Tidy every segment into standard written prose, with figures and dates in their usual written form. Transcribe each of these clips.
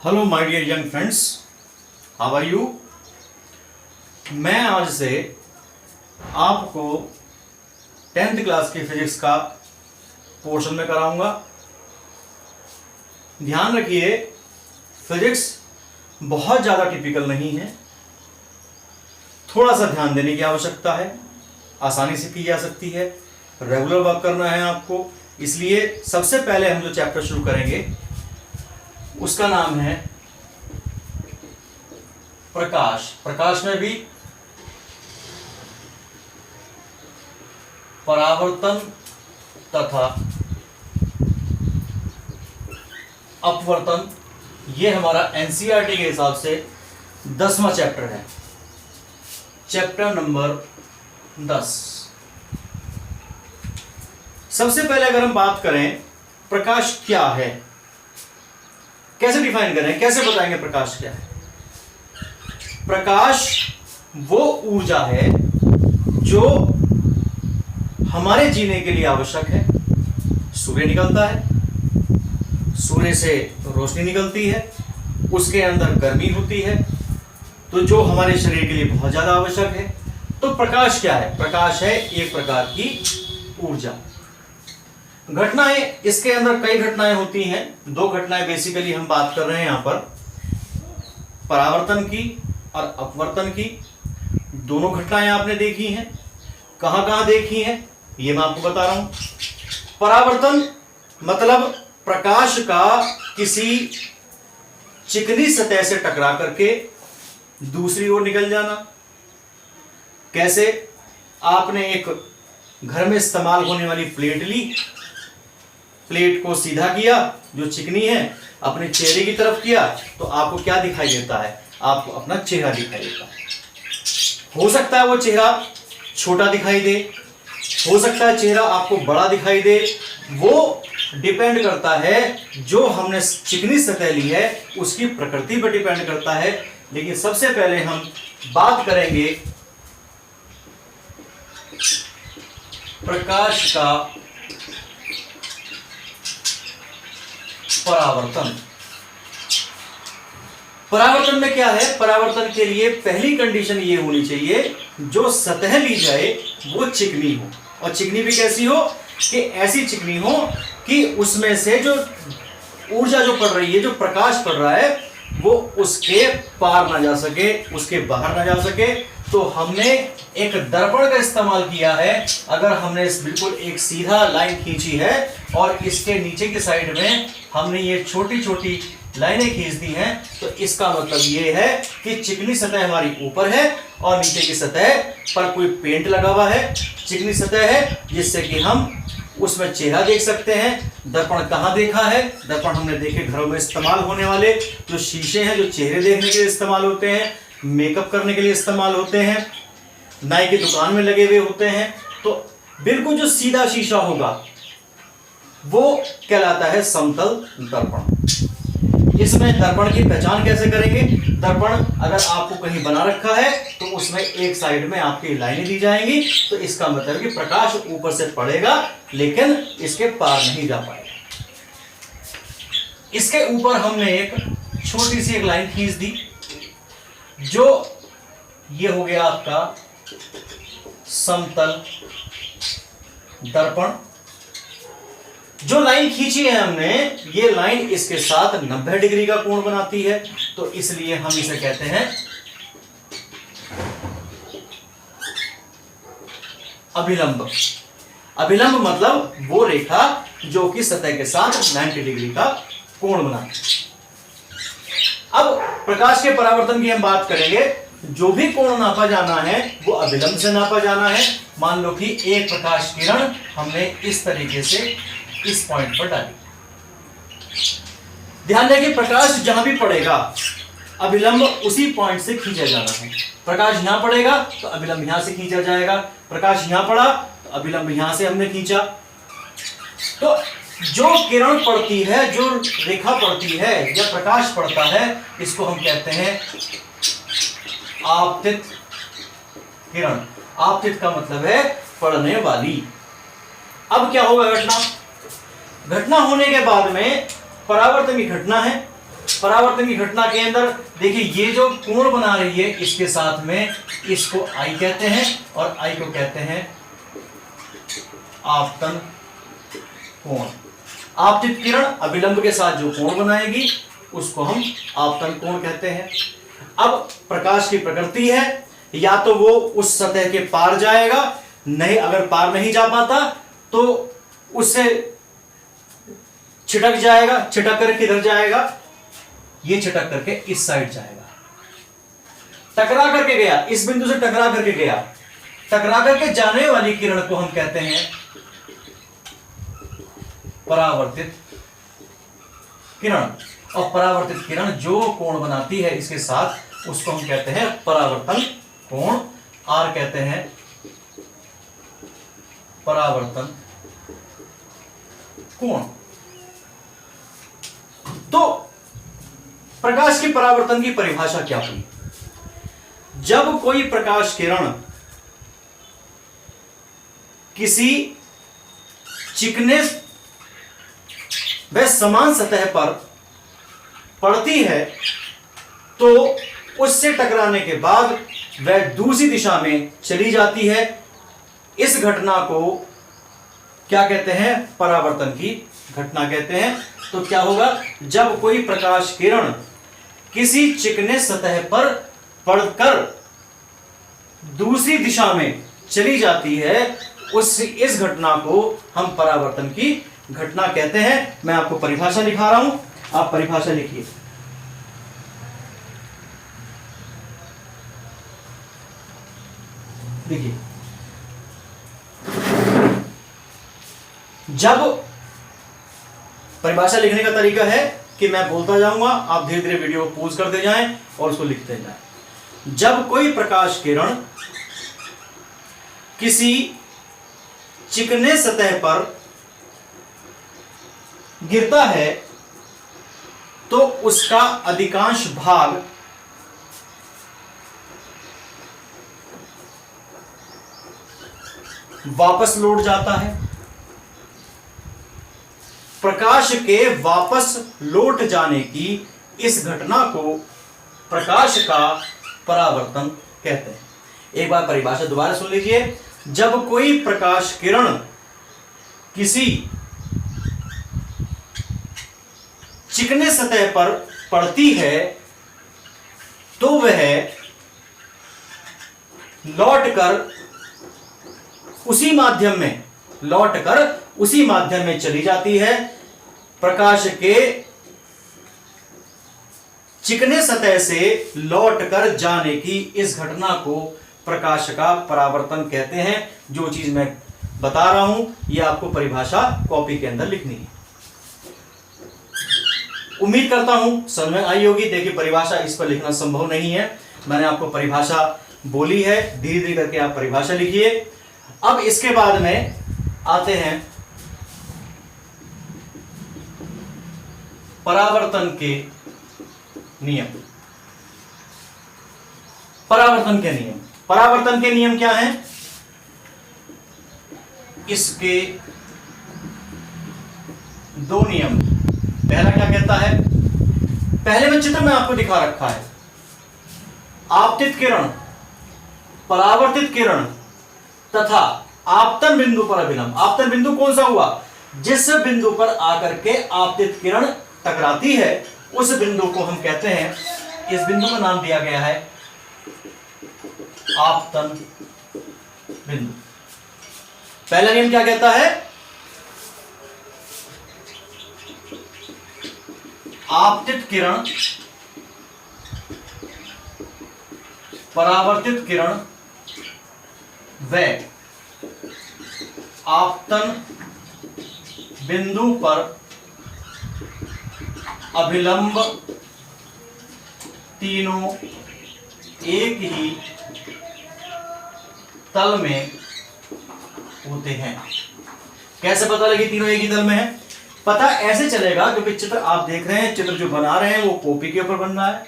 Hello my dear young friends, how are you. मैं आज से आपको 10th क्लास की फिजिक्स का पोर्शन में कराऊंगा। ध्यान रखिए, फिजिक्स बहुत ज़्यादा टिपिकल नहीं है, थोड़ा सा ध्यान देने की आवश्यकता है, आसानी से की जा सकती है, रेगुलर वर्क करना है आपको। इसलिए सबसे पहले हम जो चैप्टर शुरू करेंगे उसका नाम है प्रकाश। प्रकाश में भी परावर्तन तथा अपवर्तन, ये हमारा एनसीईआरटी के हिसाब से 10वां चैप्टर है, चैप्टर नंबर 10। सबसे पहले अगर हम बात करें प्रकाश क्या है, कैसे डिफाइन करें, कैसे बताएंगे प्रकाश क्या है। प्रकाश वो ऊर्जा है जो हमारे जीने के लिए आवश्यक है। सूर्य निकलता है, सूर्य से रोशनी निकलती है, उसके अंदर गर्मी होती है, तो जो हमारे शरीर के लिए बहुत ज्यादा आवश्यक है। तो प्रकाश क्या है? प्रकाश है एक प्रकार की ऊर्जा। घटनाएं, इसके अंदर कई घटनाएं होती हैं। दो घटनाएं बेसिकली हम बात कर रहे हैं यहां पर, परावर्तन की और अपवर्तन की। दोनों घटनाएं आपने देखी हैं, कहां कहां देखी हैं ये मैं आपको बता रहा हूं। परावर्तन मतलब प्रकाश का किसी चिकनी सतह से टकरा करके दूसरी ओर निकल जाना। कैसे? आपने एक घर में इस्तेमाल होने वाली प्लेट ली, प्लेट को सीधा किया, जो चिकनी है अपने चेहरे की तरफ किया, तो आपको क्या दिखाई देता है? आपको अपना चेहरा दिखाई देता है। हो सकता है वो चेहरा छोटा दिखाई दे, हो सकता है चेहरा आपको बड़ा दिखाई दे, वो डिपेंड करता है जो हमने चिकनी सतह ली है उसकी प्रकृति पर डिपेंड करता है। लेकिन सबसे पहले हम बात करेंगे प्रकाश का परावर्तन। परावर्तन में क्या है? परावर्तन के लिए पहली कंडीशन ये होनी चाहिए, जो सतह ली जाए वो चिकनी हो, और चिकनी भी कैसी हो कि ऐसी चिकनी हो कि उसमें से जो ऊर्जा जो पड़ रही है, जो प्रकाश पड़ रहा है, वो उसके पार ना जा सके, उसके बाहर ना जा सके। तो हमने एक दर्पण का इस्तेमाल किया है। अगर हमने बिल्कुल एक सीधा लाइन खींची है और इसके नीचे की साइड में हमने ये छोटी छोटी लाइनें खींच दी हैं, तो इसका मतलब ये है कि चिकनी सतह हमारी ऊपर है और नीचे की सतह पर कोई पेंट लगा हुआ है, चिकनी सतह है, जिससे कि हम उसमें चेहरा देख सकते हैं। दर्पण कहाँ देखा है? दर्पण हमने देखे घरों में इस्तेमाल होने वाले जो शीशे हैं, जो चेहरे देखने के लिए इस्तेमाल होते हैं, मेकअप करने के लिए इस्तेमाल होते हैं, नाई की दुकान में लगे हुए होते हैं। तो बिल्कुल जो सीधा शीशा होगा वो कहलाता है समतल दर्पण। इसमें दर्पण की पहचान कैसे करेंगे? दर्पण अगर आपको कहीं बना रखा है तो उसमें एक साइड में आपकी लाइनें दी जाएंगी, तो इसका मतलब कि प्रकाश ऊपर से पड़ेगा लेकिन इसके पार नहीं जा पाएगा। इसके ऊपर हमने एक छोटी सी एक लाइन खींच दी, जो ये हो गया आपका समतल दर्पण। जो लाइन खींची है हमने, ये लाइन इसके साथ 90 डिग्री का कोण बनाती है, तो इसलिए हम इसे कहते हैं अभिलंब। अभिलंब मतलब वो रेखा जो कि सतह के साथ 90 डिग्री का कोण बनाती है। अब प्रकाश के परावर्तन की हम बात करेंगे। जो भी कोण नापा जाना है वो अभिलंब से नापा जाना है। मान लो कि एक प्रकाश किरण हमने इस तरीके से इस पॉइंट पर डाली। ध्यान दें कि प्रकाश जहां भी पड़ेगा अभिलंब उसी पॉइंट से खींचा जाना है। प्रकाश यहां पड़ेगा तो अभिलंब यहां से खींचा जाएगा। प्रकाश यहां पड़ा तो अभिलंब यहां से हमने खींचा। तो जो किरण पड़ती है, जो रेखा पड़ती है या प्रकाश पड़ता है, इसको हम कहते हैं आपतित किरण। आपतित का मतलब है पड़ने वाली। अब क्या होगा? घटना होने के बाद में परावर्तन की घटना है, परावर्तन की घटना के अंदर देखिए ये जो कोण बना रही है इसके साथ में इसको आई कहते हैं और आई को कहते हैं आपतन कोण। आपतित किरण अभिलंब के साथ जो कोण बनाएगी उसको हम आपतन कोण कहते हैं। अब प्रकाश की प्रकृति है, या तो वो उस सतह के पार जाएगा, नहीं अगर पार नहीं जा पाता तो उससे छिटक जाएगा। छिटक कर किधर जाएगा? ये छिटक करके इस साइड जाएगा। टकरा करके गया, इस बिंदु से टकरा करके गया, टकरा करके जाने वाली किरण को हम कहते हैं परावर्तित किरण। और परावर्तित किरण जो कोण बनाती है इसके साथ उसको हम कहते हैं परावर्तन कोण। आर कहते हैं परावर्तन कोण। तो प्रकाश की परावर्तन की परिभाषा क्या हुई? जब कोई प्रकाश किरण किसी चिकने व समान सतह पर पड़ती है तो उससे टकराने के बाद वह दूसरी दिशा में चली जाती है। इस घटना को क्या कहते हैं? परावर्तन की घटना कहते हैं। तो क्या होगा? जब कोई प्रकाश किरण किसी चिकने सतह पर पड़कर दूसरी दिशा में चली जाती है इस घटना को हम परावर्तन की घटना कहते हैं। मैं आपको परिभाषा लिखा रहा हूं, आप परिभाषा लिखिए। देखिए, जब परिभाषा लिखने का तरीका है कि मैं बोलता जाऊंगा, आप धीरे धीरे वीडियो को पॉज करते जाएं और उसको लिखते जाएं। जब कोई प्रकाश किरण किसी चिकने सतह पर गिरता है तो उसका अधिकांश भाग वापस लौट जाता है। प्रकाश के वापस लौट जाने की इस घटना को प्रकाश का परावर्तन कहते हैं। एक बार परिभाषा दोबारा सुन लीजिए। जब कोई प्रकाश किरण किसी चिकने सतह पर पड़ती है तो वह लौटकर उसी माध्यम में चली जाती है। प्रकाश के चिकने सतह से लौटकर जाने की इस घटना को प्रकाश का परावर्तन कहते हैं। जो चीज मैं बता रहा हूं यह आपको परिभाषा कॉपी के अंदर लिखनी है। उम्मीद करता हूं समझ में आई होगी। देखिए, परिभाषा इस पर लिखना संभव नहीं है, मैंने आपको परिभाषा बोली है, धीरे धीरे करके आप परिभाषा लिखिए। अब इसके बाद में आते हैं परावर्तन के नियम। परावर्तन के नियम क्या हैं? इसके दो नियम। पहला क्या कहता है? पहले में चित्र में आपको दिखा रखा है। आपतित किरण, परावर्तित किरण तथा आपतन बिंदु पर अभिलंब। आपतन बिंदु कौन सा हुआ? जिस बिंदु पर आकर के आपतित किरण टकराती है उस बिंदु को हम कहते हैं, इस बिंदु का नाम दिया गया है आपतन बिंदु। पहला नियम क्या कहता है? आपतित किरण, परावर्तित किरण व आपतन बिंदु पर अभिलंब तीनों एक ही तल में होते हैं। कैसे पता लगे तीनों एक ही तल में है? पता ऐसे चलेगा क्योंकि चित्र आप देख रहे हैं, चित्र जो बना रहे हैं वो कॉपी के ऊपर बन रहा है।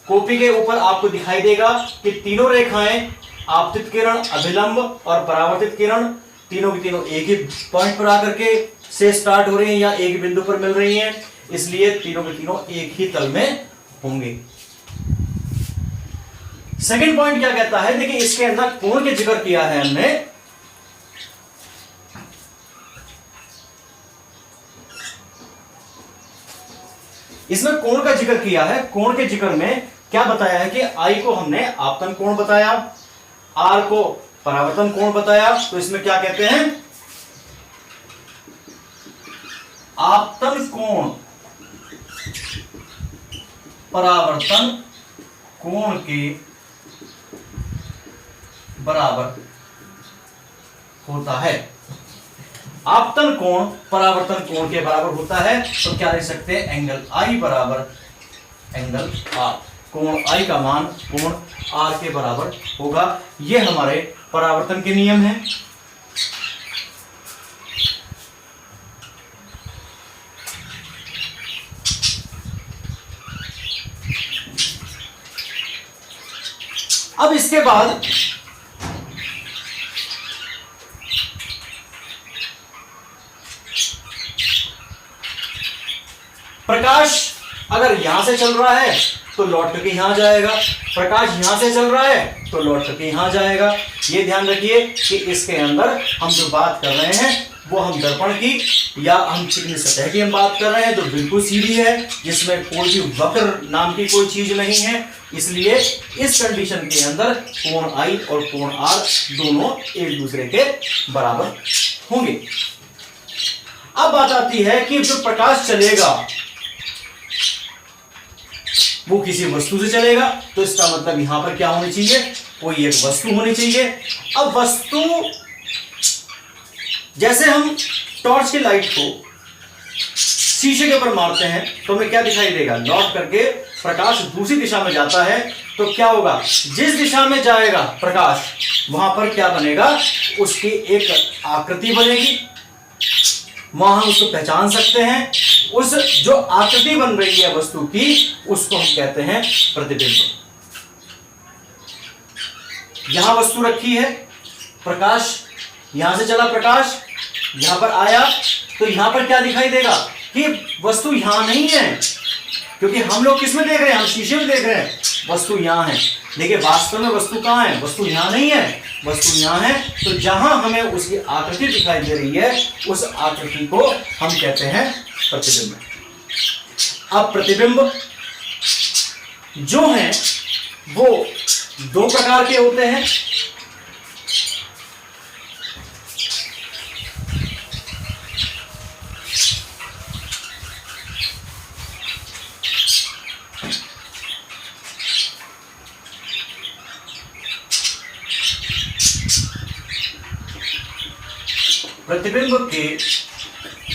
कॉपी के ऊपर आपको दिखाई देगा कि तीनों रेखाएं, आपतित किरण, अभिलंब और परावर्तित किरण, तीनों की तीनों एक ही पॉइंट पर आकर के से स्टार्ट हो रही हैं या एक बिंदु पर मिल रही हैं। इसलिए तीनों के तीनों एक ही तल में होंगे। सेकंड पॉइंट क्या कहता है, देखिए इसके अंदर कोण के जिक्र किया है हमने। इसमें कोण का जिक्र किया है। कोण के जिक्र में क्या बताया है कि आई को हमने आपतन कोण बताया, आर को परावर्तन कोण बताया। तो इसमें क्या कहते हैं, आपतन कोण परावर्तन कोण के बराबर होता है। आपतन कोण परावर्तन कोण के बराबर होता है, तो क्या लिख सकते हैं, एंगल आई बराबर एंगल आर। कोण आई का मान कोण आर के बराबर होगा। ये हमारे परावर्तन के नियम हैं। अब इसके बाद प्रकाश अगर यहां से चल रहा है तो लौट के यहां जाएगा, प्रकाश यहां से चल रहा है तो लौट के यहां जाएगा। ये ध्यान रखिए कि इसके अंदर हम जो बात कर रहे हैं वो हम दर्पण की या हम चिकनी सतह की हम बात कर रहे हैं, तो बिल्कुल सीधी है, जिसमें कोई भी वक्र नाम की कोई चीज नहीं है। इसलिए इस कंडीशन के अंदर कोण आई और कोण आर दोनों एक दूसरे के बराबर होंगे। अब बात आती है कि जो प्रकाश चलेगा वो किसी वस्तु से चलेगा, तो इसका मतलब यहां पर क्या होनी चाहिए, कोई एक वस्तु होनी चाहिए। अब वस्तु, जैसे हम टॉर्च की लाइट को शीशे के ऊपर मारते हैं तो हमें क्या दिखाई देगा, लौट करके प्रकाश दूसरी दिशा में जाता है, तो क्या होगा, जिस दिशा में जाएगा प्रकाश वहां पर क्या बनेगा, उसकी एक आकृति बनेगी, वहां हम उसको पहचान सकते हैं। उस जो आकृति बन रही है वस्तु की, उसको हम कहते हैं प्रतिबिंब। यहां वस्तु रखी है, प्रकाश यहां से चला, प्रकाश यहां पर आया, तो यहां पर क्या दिखाई देगा कि वस्तु यहां नहीं है, क्योंकि हम लोग किसमें देख रहे हैं, हम शीशे में देख रहे हैं, वस्तु यहां है। देखिए वास्तव में वस्तु कहां है, वस्तु यहां नहीं है, वस्तु यहां है। तो जहां हमें उसकी आकृति दिखाई दे रही है, उस आकृति को हम कहते हैं प्रतिबिंब। अब प्रतिबिंब जो हैं वो दो प्रकार के होते हैं। प्रतिबिंब के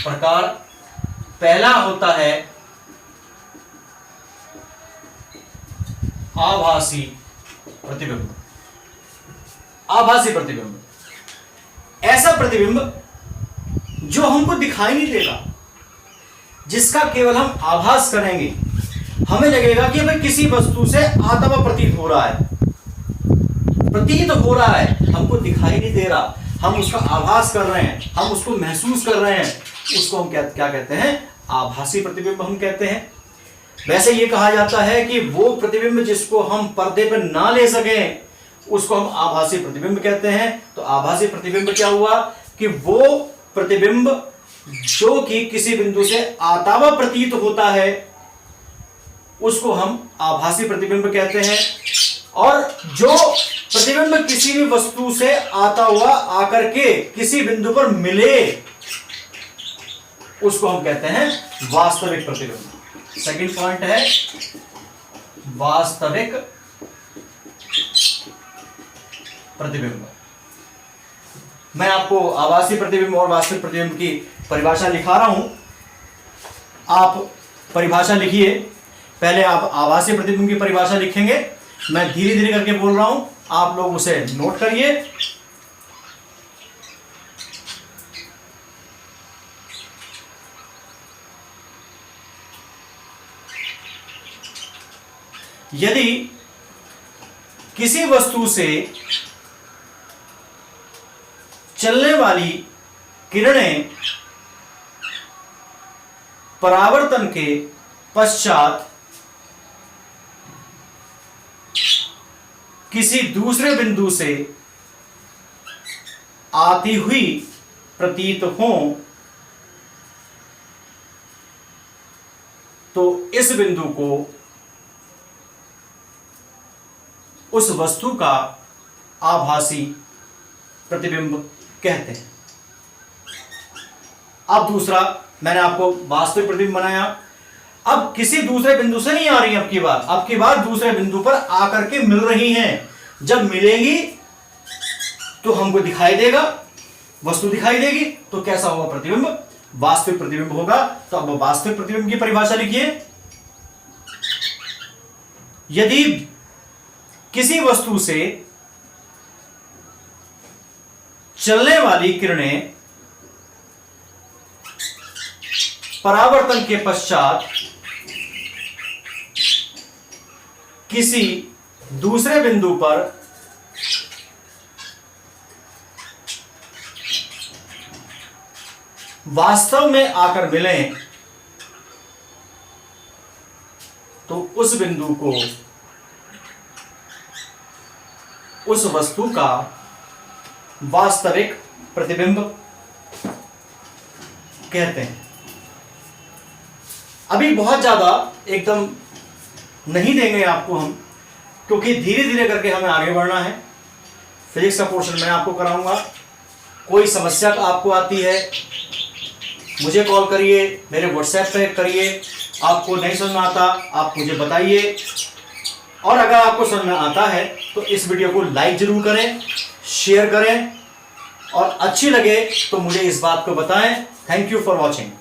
प्रकार, पहला होता है आभासी प्रतिबिंब। आभासी प्रतिबिंब ऐसा प्रतिबिंब जो हमको दिखाई नहीं देगा, जिसका केवल हम आभास करेंगे, हमें लगेगा कि हमें किसी वस्तु से आता हुआ प्रतीत हो रहा है, प्रतीत हो रहा है, हमको दिखाई नहीं दे रहा, हम उसका आभास कर रहे हैं, हम उसको महसूस कर रहे हैं, उसको हम क्या कहते हैं, आभासी प्रतिबिंब हम कहते हैं। वैसे ये कहा जाता है कि वो प्रतिबिंब जिसको हम पर्दे पर ना ले सकें, उसको हम आभासी प्रतिबिंब कहते हैं। तो आभासी प्रतिबिंब क्या हुआ कि वो प्रतिबिंब जो कि किसी बिंदु से आता हुआ प्रतीत होता है, उसको हम आभासी प्रतिबिंब कहते हैं। और जो प्रतिबिंब किसी भी वस्तु से आता हुआ आकर के किसी बिंदु पर मिले, उसको हम कहते हैं वास्तविक प्रतिबिंब। सेकंड पॉइंट है वास्तविक प्रतिबिंब। मैं आपको आभासी प्रतिबिंब और वास्तविक प्रतिबिंब की परिभाषा लिखा रहा हूं, आप परिभाषा लिखिए। पहले आप आभासी प्रतिबिंब की परिभाषा लिखेंगे, मैं धीरे धीरे करके बोल रहा हूं, आप लोग उसे नोट करिए। यदि किसी वस्तु से चलने वाली किरणें परावर्तन के पश्चात किसी दूसरे बिंदु से आती हुई प्रतीत हो तो इस बिंदु को उस वस्तु का आभासी प्रतिबिंब कहते हैं। अब दूसरा, मैंने आपको वास्तविक प्रतिबिंब बनाया। अब किसी दूसरे बिंदु से नहीं आ रही, अब की बार दूसरे बिंदु पर आकर के मिल रही हैं। जब मिलेंगी तो हमको दिखाई देगा, वस्तु दिखाई देगी, तो कैसा होगा प्रतिबिंब? वास्तविक प्रतिबिंब होगा। तो अब वास्तविक प्रतिबिंब की परिभाषा लिखिए। यदि किसी वस्तु से चलने वाली किरणें परावर्तन के पश्चात किसी दूसरे बिंदु पर वास्तव में आकर मिलें तो उस बिंदु को उस वस्तु का वास्तविक प्रतिबिंब कहते हैं। अभी बहुत ज्यादा एकदम नहीं देंगे आपको हम, क्योंकि धीरे धीरे करके हमें आगे बढ़ना है। फिजिक्स का पोर्शन मैं आपको कराऊंगा। कोई समस्या आपको आती है, मुझे कॉल करिए, मेरे व्हाट्सएप पे करिए। आपको नहीं समझ में आता, आप मुझे बताइए। और अगर आपको समझ में आता है तो इस वीडियो को लाइक जरूर करें, शेयर करें, और अच्छी लगे तो मुझे इस बात को बताएं। Thank you for watching.